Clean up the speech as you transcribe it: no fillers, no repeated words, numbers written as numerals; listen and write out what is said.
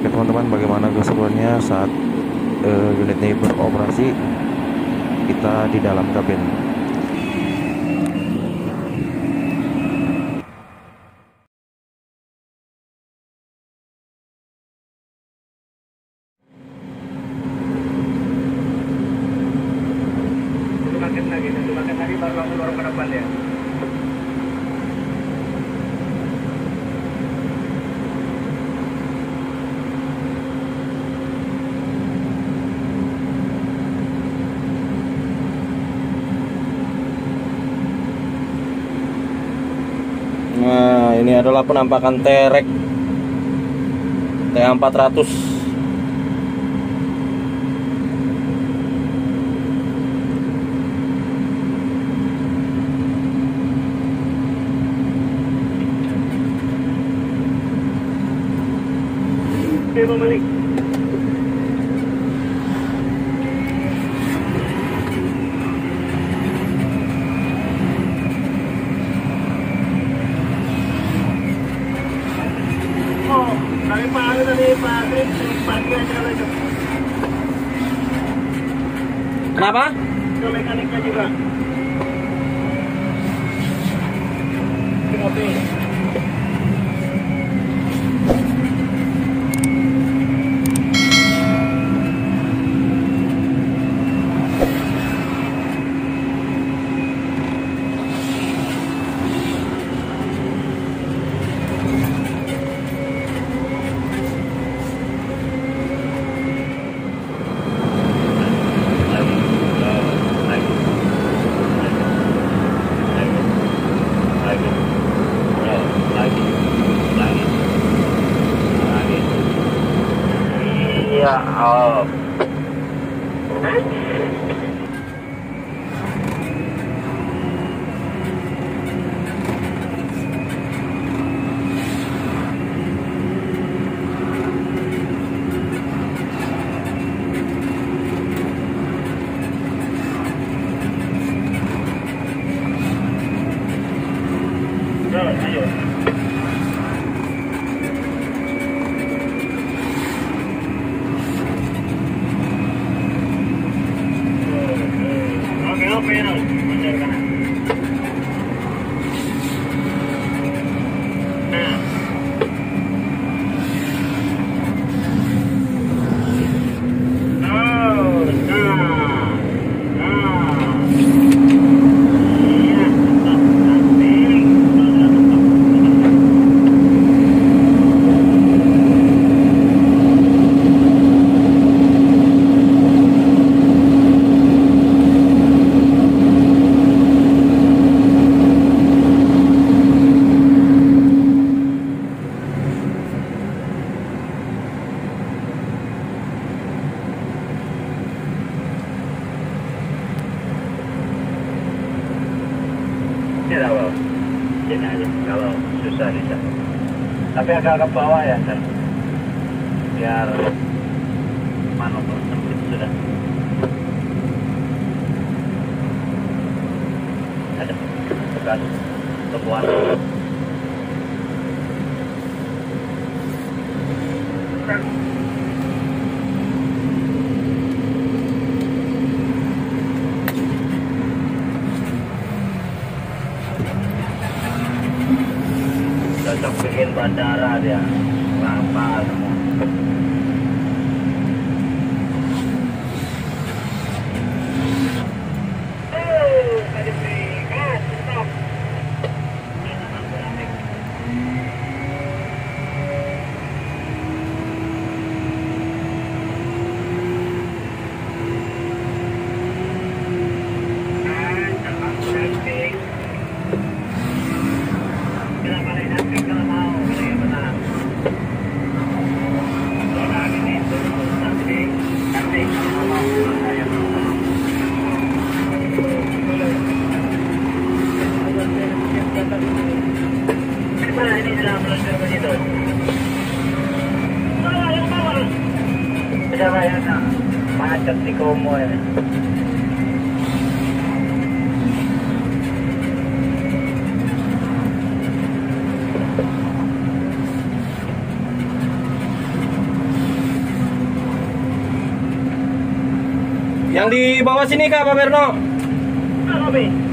Oke teman-teman, bagaimana keseruannya saat unit ini beroperasi, kita di dalam kabin. Makin lagi baru langsung dorong ke depan ya. Nah, ini adalah penampakan Terex TA 400. Oke, balik. Oh, dari pagi tadi pagi aja lagi. Kenapa? Ke mekaniknya juga. Oke. Iya, oh. Ayo. Oke, benar kan? Nah. Tidak apa, ini aja kalau susah bisa. Tapi agak ke bawah ya, Sir. Biar manuver sempit sudah. Ada bekas tepuan. Cocok bikin bandara dia, apa semua. Tadi berikan, stop. Macet di Komo ya. Yang di bawah sini Kak, Pak Berno. Robi.